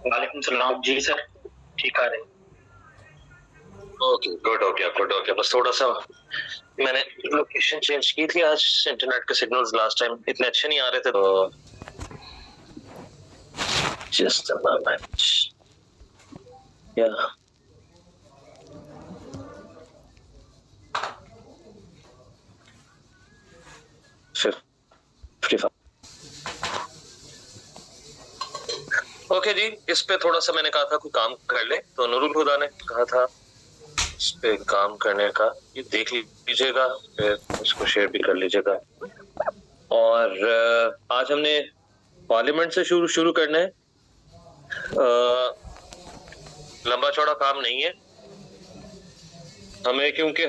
वालेकुम सलाम जी सर, ठीक आ रहे हैं। ओके, गुड हो गया। बस थोड़ा सा मैंने लोकेशन चेंज की थी आज। इंटरनेट के सिग्नल्स लास्ट टाइम इतने अच्छे नहीं आ रहे थे, तो जस्ट अ मोमेंट। या 55। ओके जी, इस पे थोड़ा सा मैंने कहा था कोई काम कर ले, तो नूरुल हुदा ने कहा था इस पे काम करने का। ये देख लीजिएगा, फिर इसको शेयर भी कर लीजिएगा। और आज हमने पार्लियामेंट से शुरू शुरू करना है। लंबा चौड़ा काम नहीं है हमें, क्योंकि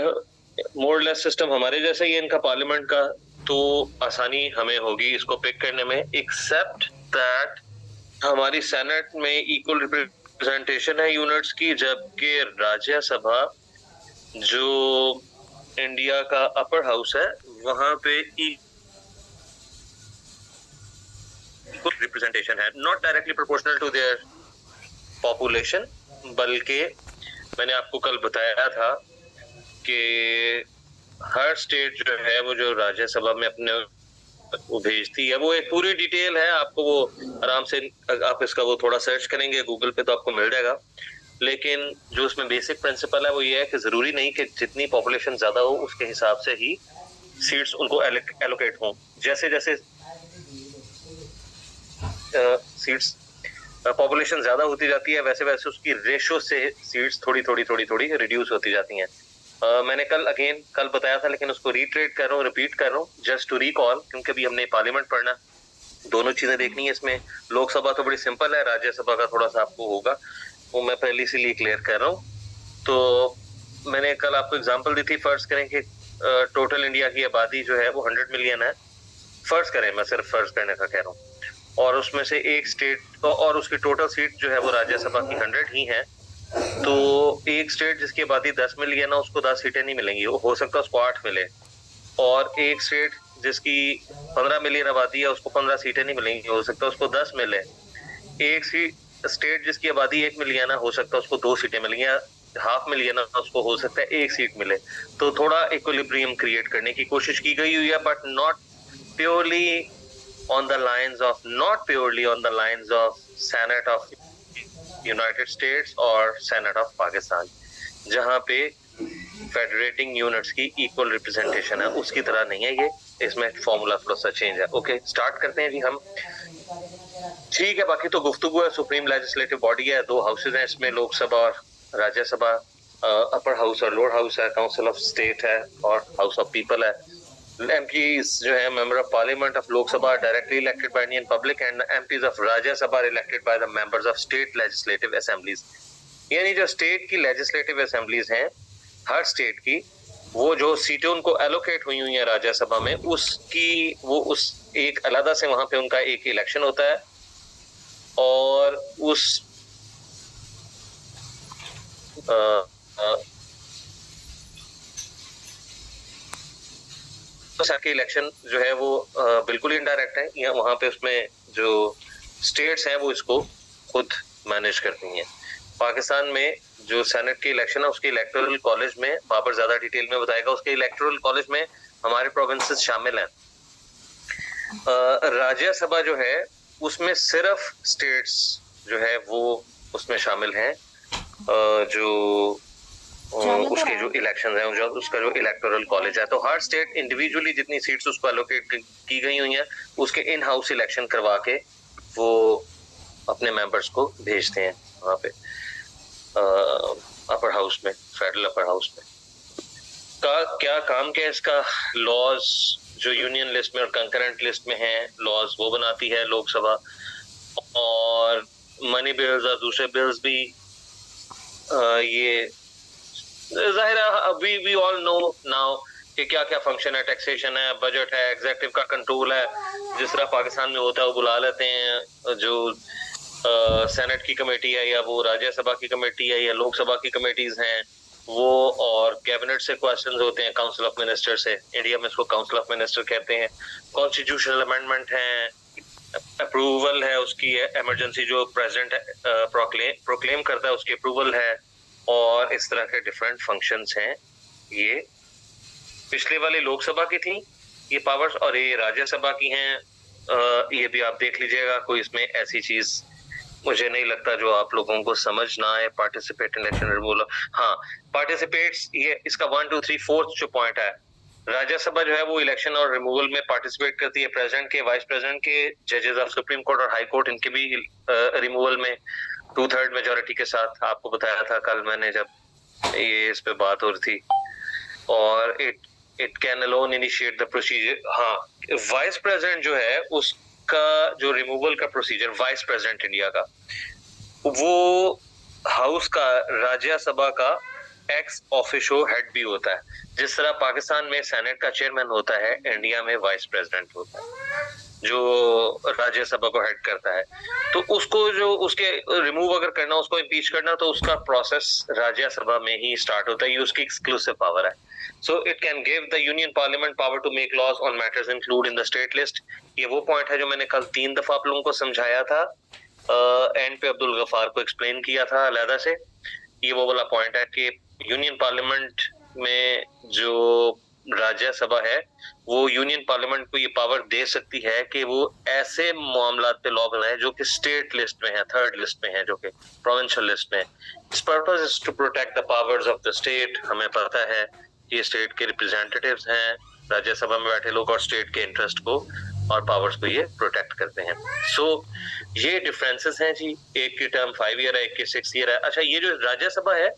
मोरलेस सिस्टम हमारे जैसा ही है इनका पार्लियामेंट का, तो आसानी हमें होगी इसको पिक करने में। एक्सेप्ट दैट हमारी सेनेट में इक्वल रिप्रेजेंटेशन है यूनिट्स की, जबकि राज्यसभा जो इंडिया का अपर हाउस है वहां पे इक्वल रिप्रेजेंटेशन है, not directly proportional to their population. बल्कि मैंने आपको कल बताया था कि हर स्टेट जो है वो जो राज्यसभा में अपने वो भेजती है, वो एक पूरी डिटेल है। आपको वो आराम से आप इसका वो थोड़ा सर्च करेंगे गूगल पे तो आपको मिल जाएगा। लेकिन जो उसमें बेसिक प्रिंसिपल है वो ये है कि जरूरी नहीं कि जितनी पॉपुलेशन ज्यादा हो उसके हिसाब से ही सीट्स उनको एलोकेट हों। जैसे जैसे सीट्स पॉपुलेशन ज्यादा होती जाती है, वैसे वैसे उसकी रेशो से सीट्स थोड़ी थोड़ी थोड़ी थोड़ी रिड्यूस होती जाती हैं। मैंने कल बताया था, लेकिन उसको रिट्रेट कर रहा हूँ, रिपीट कर रहा हूँ, जस्ट टू रिकॉल, क्योंकि अभी हमने पार्लियामेंट पढ़ना, दोनों चीजें देखनी है इसमें। लोकसभा तो बड़ी सिंपल है, राज्यसभा का थोड़ा सा आपको होगा, वो मैं पहले इसीलिए क्लियर कर रहा हूँ। तो मैंने कल आपको एग्जांपल दी थी, फर्ज करें कि टोटल इंडिया की आबादी जो है वो 100 मिलियन है। फर्ज करें, मैं सिर्फ फर्ज करने का कह रहा हूँ, और उसमें से एक स्टेट और उसकी टोटल सीट जो है वो राज्यसभा की 100 ही है। तो एक स्टेट जिसकी आबादी 10 मिलियन है उसको 10 सीटें नहीं मिलेंगी, वो हो सकता है उसको 8 मिले। और एक स्टेट जिसकी 15 मिलियन आबादी है उसको 15 सीटें नहीं मिलेंगी, हो सकता है उसको 10 मिले। एक स्टेट जिसकी आबादी 1 मिलियन है, हो सकता है उसको 2 सीटें मिलेंगी, या हाफ मिलियन है उसको हो सकता है 1 सीट मिले। तो थोड़ा इक्विलिब्रियम क्रिएट करने की कोशिश की गई हुई है, but not purely on the lines of not purely on the lines of Senate of United States और Senate of Pakistan, जहां पे फेडरेटिंग यूनिट्स की इक्वल रिप्रेजेंटेशन है, उसकी तरह नहीं है ये। इसमें फॉर्मूला थोड़ा सा चेंज है। ओके, स्टार्ट करते हैं जी हम। ठीक है, बाकी तो गुफ्तगू है। सुप्रीम लेजिस्लेटिव बॉडी है, 2 हाउसेज हैं इसमें, लोकसभा और राज्यसभा। अपर हाउस और लोअर हाउस है, काउंसिल ऑफ स्टेट है और हाउस ऑफ पीपल है। MPs जो है member of parliament of Lok Sabha directly elected by Indian public, and MPs of Rajya Sabha elected by the members of state legislative assemblies. यानी जो state की लेजिस्लेटिव असेंबलीज हैं, हर स्टेट की, वो जो सीटें उनको एलोकेट हुई हैं राज्यसभा में, उसकी वो उस एक अलग से वहां पे उनका एक इलेक्शन होता है, और उस के इलेक्शन जो है वो बिल्कुल इनडायरेक्ट है। या वहां पे उसमें जो स्टेट्स हैं वो इसको खुद मैनेज करती हैं। पाकिस्तान में जो सेनेट की इलेक्शन है उसके इलेक्टोरल कॉलेज में, बाबर ज्यादा डिटेल में बताएगा, उसके इलेक्टोरल कॉलेज में हमारे प्रोविंसेस शामिल हैं। राज्यसभा जो है उसमें सिर्फ स्टेट्स जो है वो उसमें शामिल हैं, जो उसके जो इलेक्शन है, जो उसका जो इलेक्टोरल कॉलेज है। तो हर स्टेट इंडिविजुअली जितनी सीट्स उसको एलोकेट की गई हुई हैं, उसके इन हाउस इलेक्शन करवा के वो अपने मेंबर्स को भेजते हैं वहां पे अपर हाउस में, फेडरल अपर हाउस में। का क्या काम क्या है इसका? लॉज जो यूनियन लिस्ट में और कंकरेंट लिस्ट में है, लॉज वो बनाती है लोकसभा, और मनी बिल्स और दूसरे बिल्स भी ये जाहिर है वी ऑल नो नाउ कि क्या क्या फंक्शन है। टैक्सेशन है, बजट है, एग्जीक्यूटिव का कंट्रोल है, जिस तरह पाकिस्तान में होता है वो बुला लेते हैं जो सेनेट की कमेटी है, या वो राज्यसभा की कमेटी है, या लोकसभा की कमेटीज हैं वो, और कैबिनेट से क्वेश्चंस होते हैं, काउंसिल ऑफ मिनिस्टर से, इंडिया में इसको काउंसिल ऑफ मिनिस्टर कहते हैं। कॉन्स्टिट्यूशनल अमेंडमेंट है, अप्रूवल है उसकी, इमरजेंसी जो प्रेसिडेंट प्रोक्लेम करता है उसकी अप्रूवल है, और इस तरह के डिफरेंट फंक्शंस हैं। ये पिछले वाली लोकसभा की थी ये पावर्स, और ये राज्यसभा की हैं। ये भी आप देख लीजिएगा, कोई इसमें ऐसी चीज मुझे नहीं लगता जो आप लोगों को समझ ना आए। पार्टिसिपेट इन इलेक्शन रिमूवल, हाँ पार्टिसिपेट्स, ये इसका 1 2 3 4 जो पॉइंट है, राज्यसभा जो है वो इलेक्शन और रिमूवल में पार्टिसिपेट करती है। प्रेसिडेंट के, वाइस प्रेसिडेंट के, जजेस ऑफ सुप्रीम कोर्ट और हाई कोर्ट, इनके भी रिमूवल में 2/3 मेजोरिटी के साथ। आपको बताया था कल मैंने जब ये इस पे बात हो रही थी। और it can alone initiate the procedure. हाँ, वाइस प्रेसिडेंट जो है उसका जो रिमूवल का प्रोसीजर, वाइस प्रेसिडेंट इंडिया का, वो हाउस का, राज्यसभा का एक्स ऑफिशियो हेड भी होता है। जिस तरह पाकिस्तान में सेनेट का चेयरमैन होता है, इंडिया में वाइस प्रेसिडेंट होता है जो राज्यसभा को हेड करता है। तो उसको जो उसके रिमूव अगर करना, उसको इम्पीच करना, तो उसका प्रोसेस राज्यसभा में ही स्टार्ट होता है। ये उसकी एक्सक्लूसिव पावर है। So it can give the Union Parliament power to make laws on matters included in the state list. ये वो पॉइंट है जो मैंने कल 3 दफा आप लोगों को समझाया था, एंड पे अब्दुल गफार को एक्सप्लेन किया था अलहदा से। ये वो वाला पॉइंट है कि यूनियन पार्लियामेंट में जो राज्यसभा है वो यूनियन पार्लियामेंट को ये पावर दे सकती है कि वो ऐसे मामलात पे लॉ बनाए जो कि स्टेट लिस्ट में है, थर्ड लिस्ट में है, जो कि प्रोविंशियल लिस्ट में है। इस purpose is to protect the powers of the state. हमें पता है ये स्टेट के रिप्रेजेंटेटिव्स हैं, राज्यसभा में बैठे लोग, और स्टेट के इंटरेस्ट को और पावर्स को ये प्रोटेक्ट करते हैं। सो ये डिफरेंसेस हैं जी। एक की टर्म 5 ईयर है, एक की 6 ईयर है। अच्छा, ये जो राज्यसभा है,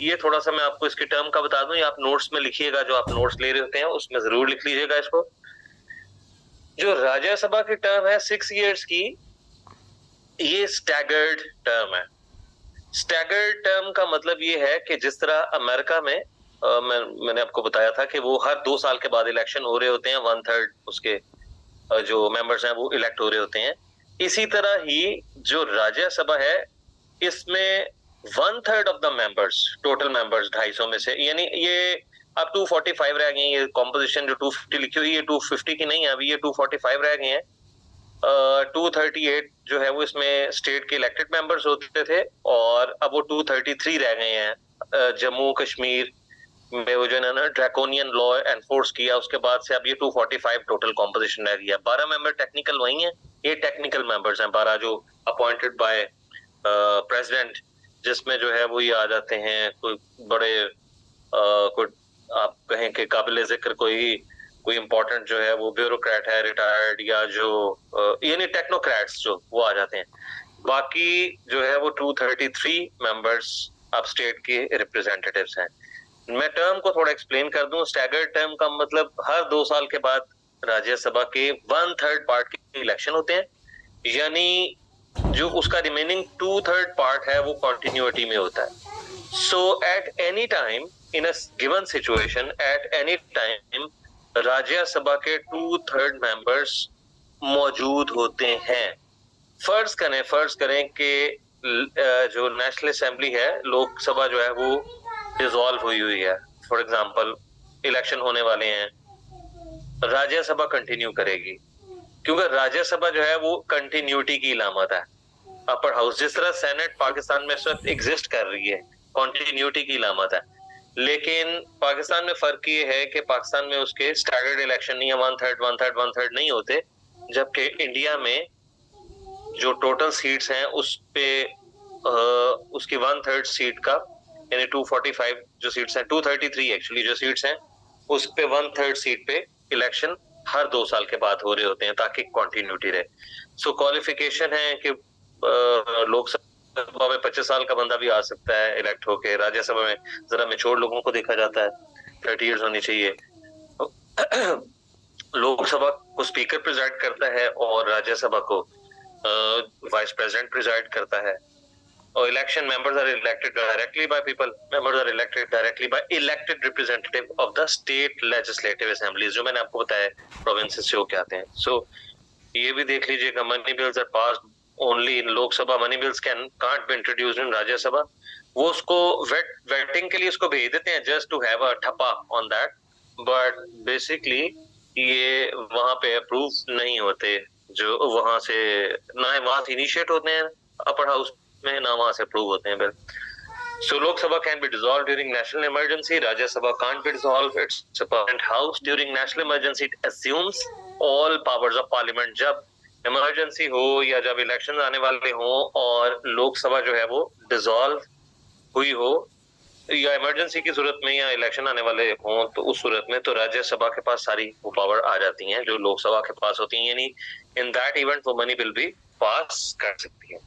ये थोड़ा सा मैं आपको इसकी टर्म का बता दूं, ये आप नोट्स में लिखिएगा, जो आप नोट्स ले रहे होते हैं उसमें जरूर लिख लीजिएगा इसको। जो राज्यसभा की टर्म है 6 ईयर्स की, ये स्टैगर्ड टर्म है। स्टैगर्ड टर्म का मतलब ये है कि जिस तरह अमेरिका में मैंने आपको बताया था कि वो हर 2 साल के बाद इलेक्शन हो रहे होते हैं, 1/3 उसके जो मेंबर्स हैं वो इलेक्ट हो रहे होते हैं। इसी तरह ही जो राज्यसभा है, इसमें 1/3 of the members, total members 250 में से, यानी ये अब 245 रह गए। ये कॉम्पोजिशन जो 250 लिखी हुई है 250 की नहीं है, अभी ये 245 रह गए हैं। 238 जो है वो इसमें स्टेट के इलेक्टेड मेंबर्स होते थे, और अब वो 233 रह गए हैं। जम्मू कश्मीर में वो जो है ना ड्रैकोनियन लॉ एनफोर्स किया, उसके बाद से अब ये 245 टोटल कॉम्पोजिशन रह गया। 12 मेंबर टेक्निकल वही हैं, ये टेक्निकल मेंबर्स हैं 12 जो अपॉइंटेड बाय प्रेसिडेंट, जिसमें जो है वो ये आ जाते हैं कोई बड़े कोई आप कहें कि काबिल जिक्र कोई इंपॉर्टेंट जो है वो ब्यूरोक्रेट है रिटायर्ड, या जो यानी टेक्नोक्रेट्स जो वो आ जाते हैं। बाकी जो है वो 233 मेंबर्स अब स्टेट के रिप्रेजेंटेटिव्स हैं। मैं टर्म को थोड़ा एक्सप्लेन कर दूं। स्टैगर्ड टर्म का मतलब हर 2 साल के बाद राज्यसभा के 1/3 पार्ट के इलेक्शन होते हैं, यानी जो उसका रिमेनिंग 2/3 पार्ट है वो कंटिन्यूटी में होता है। So at any time in a given situation, at any time Rajya Sabha के 2/3 मेंबर्स मौजूद होते हैं। फर्ज करें कि जो नेशनल असेंबली है, लोकसभा जो है वो डिसॉल्व हुई है, फॉर एग्जांपल इलेक्शन होने वाले हैं, राज्यसभा कंटिन्यू करेगी, क्योंकि राज्यसभा जो है वो कंटिन्यूटी की इलामत है। अपर हाउस, जिस तरह सेनेट पाकिस्तान में इस वक्त एग्जिस्ट कर रही है, कंटिन्यूटी की इलामत है। लेकिन पाकिस्तान में फर्क ये है कि पाकिस्तान में उसके स्टैगर्ड इलेक्शन नहीं है, 1/3 नहीं होते, जबकि इंडिया में जो टोटल सीट्स हैं उस पे उसकी 1/3 सीट का, यानी 245 जो सीट्स हैं, 233 एक्चुअली जो सीट्स हैं, उस पे 1/3 सीट पे इलेक्शन हर 2 साल के बाद हो रहे होते हैं ताकि कंटिन्यूटी रहे। सो क्वालिफिकेशन है कि लोकसभा में 25 साल का बंदा भी आ सकता है इलेक्ट होके, राज्यसभा में जरा मेच्योर लोगों को देखा जाता है, 30 इयर्स होनी चाहिए। लोकसभा को स्पीकर प्रिजाइड करता है और राज्यसभा को वाइस प्रेसिडेंट प्रिजाइड करता है। और election members are elected directly by people, members are elected directly by elected representative of the state legislative assemblies, जो मैंने आपको बताया प्रोविंसेस से होके आते हैं। सो ये भी देख लीजिएगा, money bills are passed only in Lok Sabha, money bills can't be introduced in Rajya Sabha. वो उसको वेटिंग के लिए उसको भेज देते हैं जस्ट टू हैव अ ठप्पा ऑन दैट, बट बेसिकली ये वहां पे अप्रूव नहीं होते जो वहां से ना वहां से इनिशिएट होते हैं अपर हाउस में, ना वहां से अप्रूव होते हैं bill. So Lok Sabha can be dissolved during national emergency. Rajya Sabha can't be dissolved. It's a permanent house. During national emergency, it assumes all powers of parliament. जब emergency हो या जब इलेक्शन आने वाले हो और लोकसभा जो है वो डिसॉल्व हुई हो या इमरजेंसी की सूरत में या इलेक्शन आने वाले हो, तो उस सूरत में तो राज्यसभा के पास सारी वो पावर आ जाती हैं जो लोकसभा के पास होती हैं. यानी इन दैट इवेंट वो मनी बिल भी पास कर सकती है.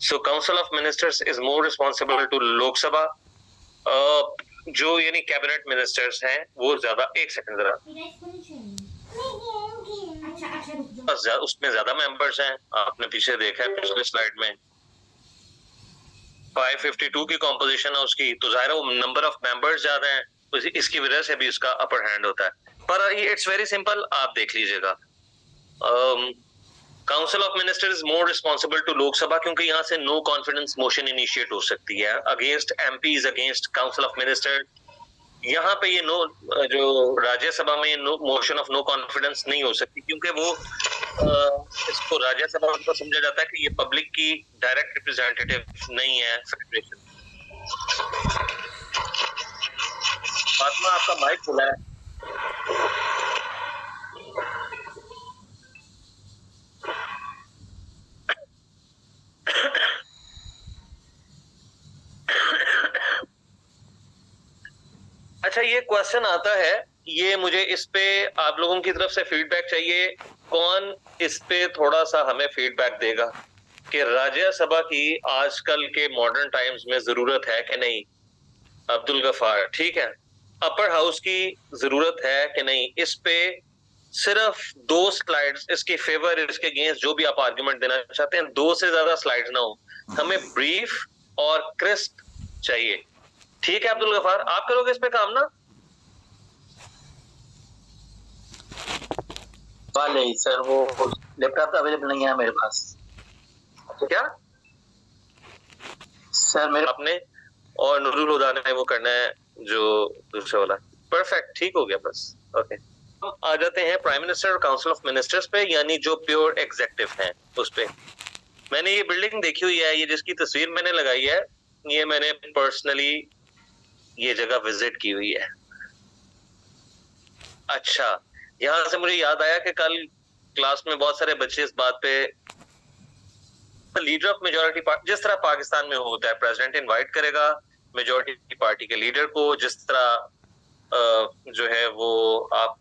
So Council of Ministers is more responsible to Lok Sabha. जो यानी कैबिनेट मिनिस्टर्स हैं वो ज्यादा, एक सेकंड जरा, उसमें ज्यादा मेंबर्स हैं. आपने पीछे देखा है पिछले स्लाइड में 552 की कॉम्पोजिशन है उसकी, तो जाहिर है वो नंबर ऑफ मेंबर्स ज्यादा हैं, इसकी वजह से भी उसका अपर हैंड होता है. पर इट्स वेरी सिंपल, आप देख लीजिएगा. Council of minister is more responsible to Lok Sabha क्योंकि यहाँ से नो कॉन्फिडेंस मोशन इनिशिएट हो सकती है against MPs, against council of minister. यहाँ पे ये जो राज्यसभा में no motion of no confidence नहीं हो सकती क्योंकि वो इसको राज्यसभा को समझा जाता है कि ये पब्लिक की डायरेक्ट रिप्रेजेंटेटिव नहीं है फेडरेशन. फातिमा आपका माइक खुला है. अच्छा, ये क्वेश्चन आता है, ये मुझे इस पे आप लोगों की तरफ से फीडबैक चाहिए. कौन इस पे थोड़ा सा हमें फीडबैक देगा कि राज्यसभा की आजकल के मॉडर्न टाइम्स में जरूरत है कि नहीं? अब्दुल गफार, ठीक है. अपर हाउस की जरूरत है कि नहीं? इस पे सिर्फ 2 स्लाइड्स इसके फेवर, इसके अगेंस्ट जो भी आप आर्गुमेंट देना चाहते हैं, 2 से ज्यादा स्लाइड्स ना हो. हमें ब्रीफ और क्रिस्प चाहिए. ठीक है अब्दुल गफार, आप करोगे इस पे काम ना? नहीं सर, वो लैपटॉप अवेलेबल नहीं है मेरे पास. क्या सर मेरे आपने और नूरुल हुदा ने वो करना है जो दूसरा वाला. परफेक्ट, ठीक हो गया बस. ओके, आ जाते हैं प्राइम मिनिस्टर और काउंसिल ऑफ मिनिस्टर्स पे, यानी जो प्योर एग्जीक्यूटिव हैं उस पे. मैंने ये बिल्डिंग देखी हुई है, ये जिसकी तस्वीर मैंने लगाई है, ये मैंने पर्सनली ये जगह विजिट की हुई है. अच्छा, यहां से मुझे याद आया कि कल क्लास में बहुत सारे बच्चे इस बात पे, लीडर ऑफ मेजॉरिटी पार्टी, जिस तरह पाकिस्तान में होता है प्रेसिडेंट इनवाइट करेगा मेजॉरिटी पार्टी के लीडर को, जिस तरह जो है वो आप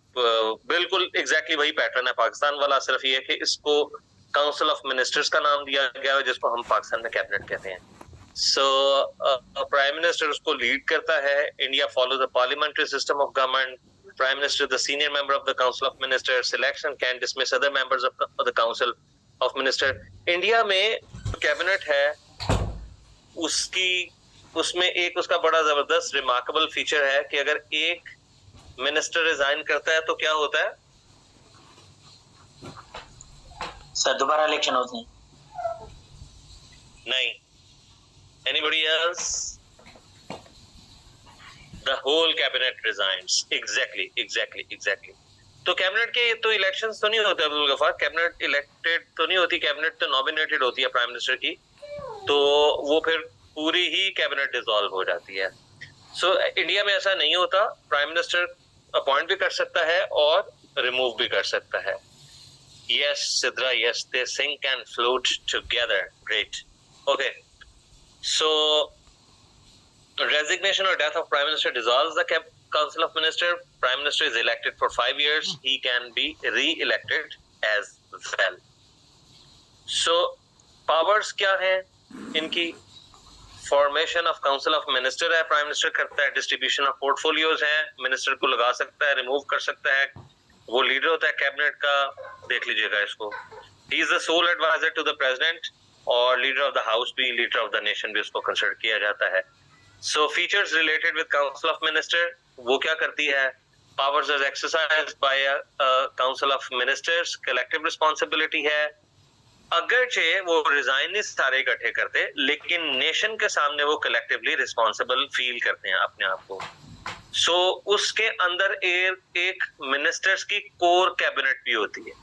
बिल्कुल एग्जैक्टली वही पैटर्न है पाकिस्तान वाला, सिर्फ ये है कि इसको काउंसिल ऑफ मिनिस्टर्स का नाम दिया गया है जिसको हम पाकिस्तान में कैबिनेट कहते हैं. So, प्राइम मिनिस्टर उसको लीड करता है. India follow the parliamentary system of government. Prime minister the senior member of the council of minister. Selection can dismiss other members of the council of minister. India में cabinet है, उसमें एक उसका बड़ा जबरदस्त रिमार्केबल फीचर है कि अगर एक मिनिस्टर रिजाइन करता है तो क्या होता है सर? दोबारा इलेक्शन होते हैं? नहीं. Anybody else? The whole cabinet resigns. Exactly. तो कैबिनेट के तो इलेक्शंस तो नहीं होते अब्दुल गफार, कैबिनेट इलेक्टेड तो नहीं होती, कैबिनेट तो नॉमिनेटेड होती है प्राइम मिनिस्टर की, तो वो फिर पूरी ही कैबिनेट डिसॉल्व हो जाती है. सो इंडिया में ऐसा नहीं होता. प्राइम मिनिस्टर अपॉइंट भी कर सकता है और रिमूव भी कर सकता है. Yes, Sidra, yes, they sink and float together. Great. Okay. So, resignation or death of Prime Minister dissolves the Council of Ministers. Prime Minister is elected for 5 years. He can be re-elected as well. So, powers क्या हैं इनकी? Formation of Council of Minister है, Prime Minister करता है. Distribution of portfolios है, Minister को लगा सकता है, remove कर सकता है. वो लीडर होता है कैबिनेट का, देख लीजिएगा इसको. He is the sole advisor to the President. और लीडर ऑफ द हाउस भी, लीडर ऑफ द नेशन भी उसको कंसिडर किया जाता है. So features related with council of minister, वो क्या करती है? Powers as exercised by council of ministers, collective responsibility है. अगरचे वो रिजाइन नहीं सारे इकट्ठे करते, लेकिन नेशन के सामने वो कलेक्टिवली रिस्पांसिबल फील करते हैं अपने आप को. सो उसके अंदर एक मिनिस्टर्स की कोर कैबिनेट भी होती है.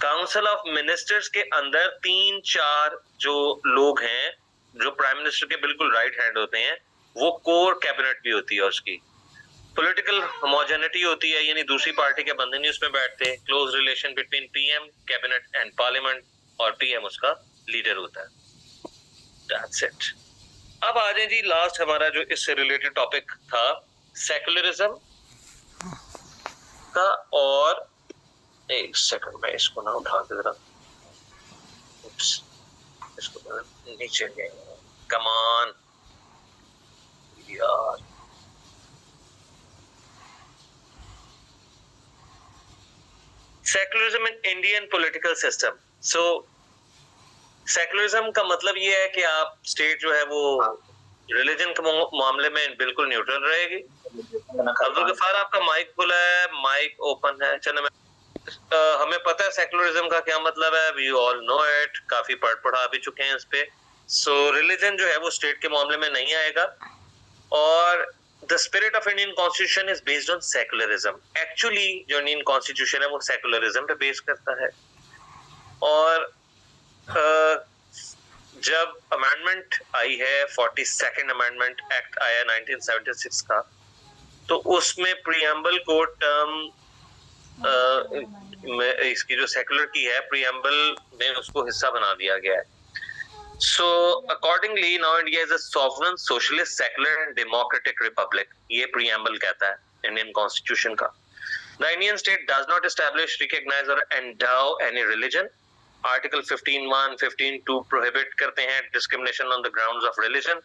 काउंसिल ऑफ मिनिस्टर्स के अंदर 3-4 जो लोग हैं जो प्राइम मिनिस्टर के बिल्कुल राइट हैंड होते हैं, वो कोर कैबिनेट भी होती है उसकी। पॉलिटिकल होमोजेनिटी होती है, यानी दूसरी पार्टी के बंदे नहीं उसमें बैठते। Close relation between PM, cabinet and parliament, और पीएम उसका लीडर होता है। That's it. अब आ जाए जी लास्ट हमारा जो इससे रिलेटेड टॉपिक था, सेकुलरिज्म का। और एक सेकंड में इसको ना उठा के जरा, इसको नीचे ले, कम ऑन यार। Secularism in Indian political system. So secularism का मतलब ये है कि आप स्टेट जो है वो रिलीजन के मामले में बिल्कुल न्यूट्रल रहेगी। अब्दुल गफ्फार आपका माइक खुला है, माइक ओपन है। चलो हमें पता है सेकुलरिज्म का क्या मतलब है, वी ऑल नो इट, काफी पढ़ा भी चुके हैं इस पे। सो रिलीजन जो है वो स्टेट के मामले में नहीं आएगा, और the spirit of Indian constitution is based on secularism. Actually जो इंडियन कॉन्स्टिट्यूशन है वो सेकुलरिज्म पे बेस करता है। और जब अमेंडमेंट आई है, 42nd अमेंडमेंट एक्ट आया 1976 का, तो उसमें प्रीएम्बल को टर्म इसकी जो सेकुलर की है, प्रीएम्बल में उसको हिस्सा बना दिया गया है। So accordingly now India is a sovereign, socialist, secular and democratic republic. ये preamble कहता है Indian Constitution का। The Indian state does not establish, recognize or endow any religion. Article 15(1), 15(2) prohibit करते हैं discrimination on the grounds of religion,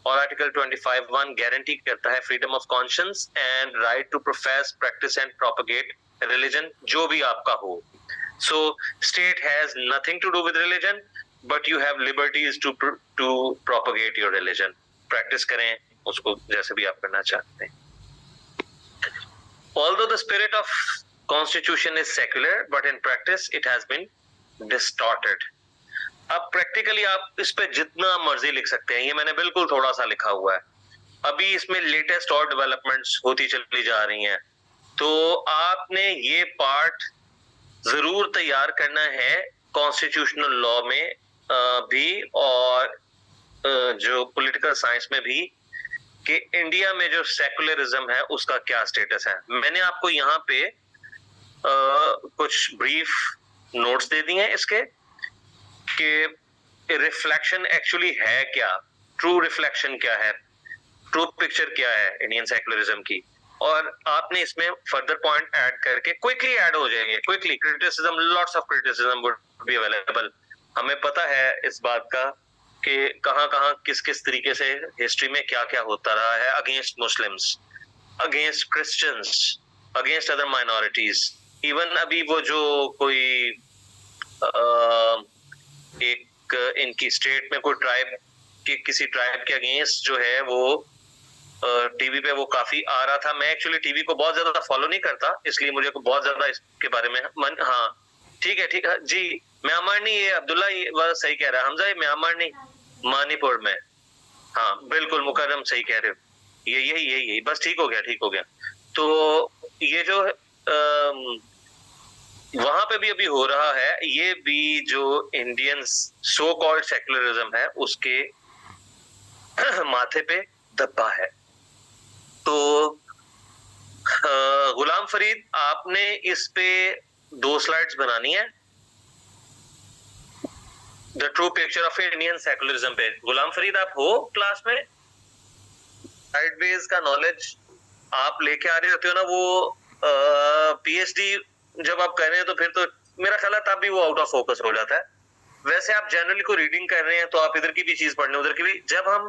और Article 25(1) guarantee करता है freedom of conscience and right to profess, practice and propagate religion, जो भी आपका हो। So state has nothing to do with religion, but you have liberties to propagate your religion. Practice करें उसको जैसे भी आप करना चाहते हैं। Although the spirit of constitution is secular, but in practice it has been distorted. अब practically आप इस पे जितना मर्जी लिख सकते हैं, ये मैंने बिल्कुल थोड़ा सा लिखा हुआ है। अभी इसमें लेटेस्ट और डेवलपमेंट्स होती चली जा रही हैं, तो आपने ये पार्ट जरूर तैयार करना है कॉन्स्टिट्यूशनल लॉ में भी, और जो पॉलिटिकल साइंस में भी, कि इंडिया में जो सेकुलरिज्म है उसका क्या स्टेटस है। मैंने आपको यहाँ पे कुछ ब्रीफ नोट्स दे दिए हैं इसके, कि रिफ्लेक्शन एक्चुअली है क्या, ट्रू रिफ्लेक्शन क्या है, ट्रू पिक्चर क्या है इंडियन सेकुलरिज्म की। और आपने इसमें फर्दर पॉइंट ऐड करके क्विकली ऐड हो जाएंगे, quickly. Criticism, lots of criticism would be available. हमें पता है इस बात का कि कहाँ किस तरीके से हिस्ट्री में क्या क्या होता रहा है against Muslims, against Christians, against other minorities. Even अभी वो जो कोई एक इनकी स्टेट में कोई ट्राइब की, किसी ट्राइब के अगेंस्ट जो है वो टीवी पे वो काफी आ रहा था। मैं एक्चुअली टीवी को बहुत ज्यादा फॉलो नहीं करता, इसलिए मुझे बहुत ज्यादा इसके बारे में हाँ ठीक है जी। म्यांमार नहीं, ये अब्दुल्ला ये बात सही कह रहा है, हमजा ये म्यांमार नहीं, मणिपुर में। हाँ बिल्कुल मुकर्रम सही कह रहे हो, ये यही बस ठीक हो गया। तो ये जो वहां पे भी अभी हो रहा है, ये भी जो इंडियन सो कॉल्ड सेकुलरिज्म है उसके माथे पे धब्बा है। तो गुलाम फरीद, आपने इस पे 2 स्लाइड्स बनानी है, the true picture of Indian secularism पे। गुलाम फरीद आप हो क्लास में? साइडवेज का नॉलेज आप लेके आ रहे होते हो ना, वो पीएचडी जब आप कर रहे हैं तो फिर तो मेरा ख्याल है तब भी वो आउट ऑफ फोकस हो जाता है। वैसे आप जनरली को रीडिंग कर रहे हैं तो आप इधर की भी चीज पढ़ रहे, उधर की भी। जब हम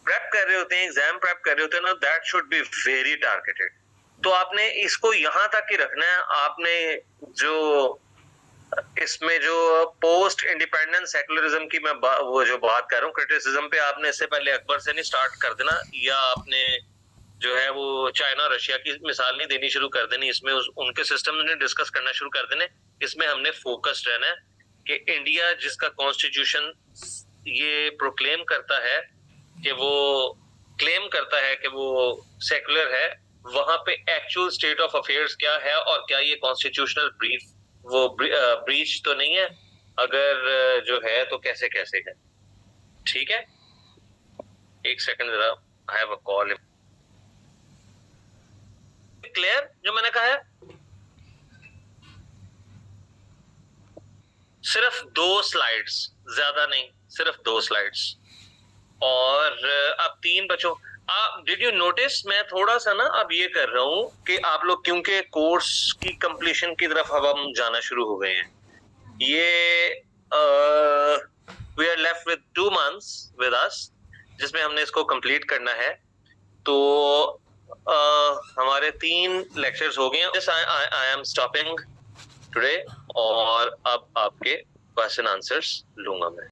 प्रेप कर रहे होते हैं, एग्जाम प्रेप कर रहे होते हैं ना, that should be very targeted. तो आपने इसको यहाँ तक ही रखना है। आपने जो इसमें जो पोस्ट इंडिपेंडेंस सेकुलरिज्म की मैं वो जो बात कर रहा हूँ क्रिटिसिज्म पे, आपने इससे पहले अकबर से नहीं स्टार्ट कर देना, या आपने जो है वो चाइना रशिया की मिसाल नहीं देनी शुरू कर देनी। इसमें उनके सिस्टम ने डिस्कस करना शुरू कर देने। इसमें हमने फोकस्ड रहना है कि इंडिया जिसका कॉन्स्टिट्यूशन ये प्रोक्लेम करता है कि वो क्लेम करता है कि वो सेकुलर है, वहां पे एक्चुअल स्टेट ऑफ अफेयर्स क्या है और क्या ये कॉन्स्टिट्यूशनल ब्रीफ वो ब्रीच तो नहीं है, अगर जो है तो कैसे कैसे है। ठीक है, एक सेकंड जरा, I have a call. Clear जो मैंने कहा है? सिर्फ 2 स्लाइड्स, ज्यादा नहीं, सिर्फ 2 स्लाइड्स। और अब 3 बच्चों, आप डिड यू नोटिस मैं थोड़ा सा ना अब ये कर रहा हूं कि आप लोग क्योंकि कोर्स की कंप्लीशन की तरफ अब हम जाना शुरू हो गए हैं, ये we are left with 2 months with us, जिसमें हमने इसको कंप्लीट करना है। तो हमारे 3 लेक्चर्स हो गए हैं। आई एम स्टॉपिंग टुडे, और अब आपके क्वेश्चन आंसर्स लूंगा मैं।